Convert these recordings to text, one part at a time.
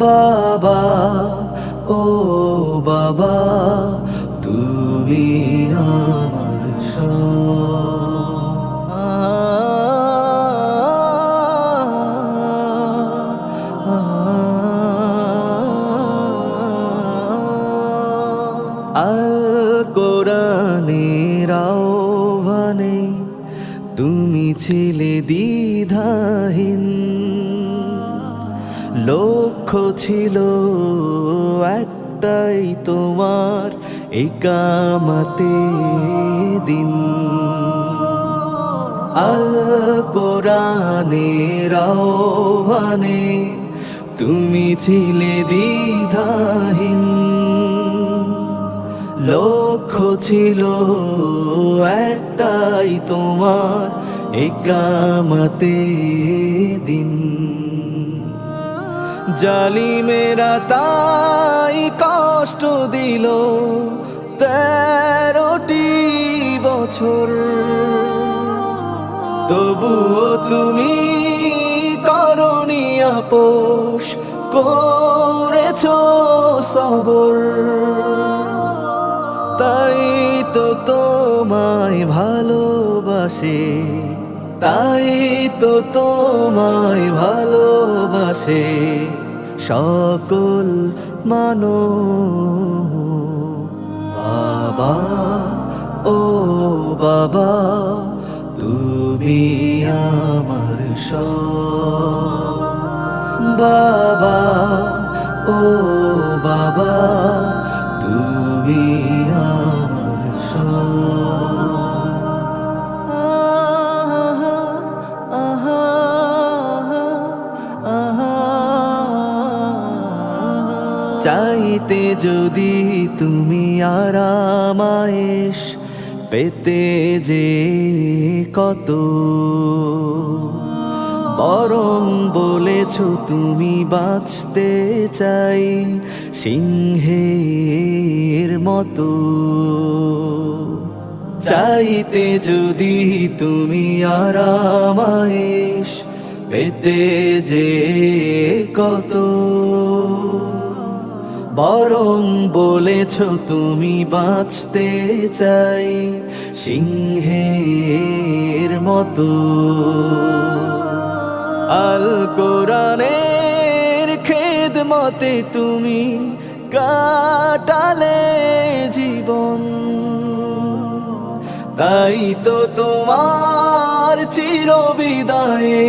বাবা, ও বাবা, তুমি আমার আল কোরআনের আহ্বানে তুমি ছিলে দ্বিধাহীন, লক্ষ্য ছিল একটাই তোমার ইকামতে দিন। আল কোরআনের আহ্বানে তুমি ছিলে দ্বিধাহীন, লক্ষ্য ছিল একটাই তোমার ইকামতে দিন। জালিমেরা তাই কষ্ট দিল 13টি বছর, তবুও তুমি করনি আপোষ, করেছ সবর। তাই তো তোমায় ভালোবাসে, তাই তো তোমায় ভালোবাসে সকল মানব। বাবা, ও বাবা, তুমি আমার সব। বাবা, ও বাবা, তুমি আমার সব। চাইতে যদি তুমি আরামায়েশ, পেতে যে কত, বরং বলেছ তুমি বাঁচতে চাই সিংহের মতো। চাইতে যদি তুমি আরামায়েশ, পেতে যে কত, বরং বলেছ তুমি বাঁচতে চাই সিংহের মতো। আল কোরআনের খেদমতে তুমি কাটালে জীবন, তাই তো তোমার চিরবিদায়ে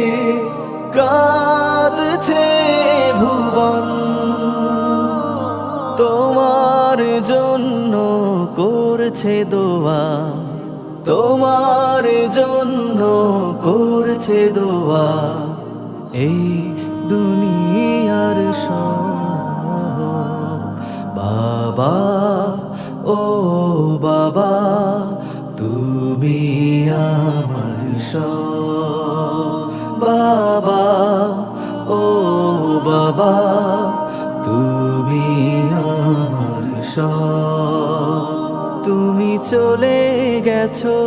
কাঁদছে ভুবন। তোমার জন্য করছে দোয়া, তোমার জন্য করছে দোয়া এই দুনিয়ার সব। বাবা, ও বাবা, তুমি আমার সব। বাবা, ও বাবা, তুমি আমার সব। তুমি চলে গেছো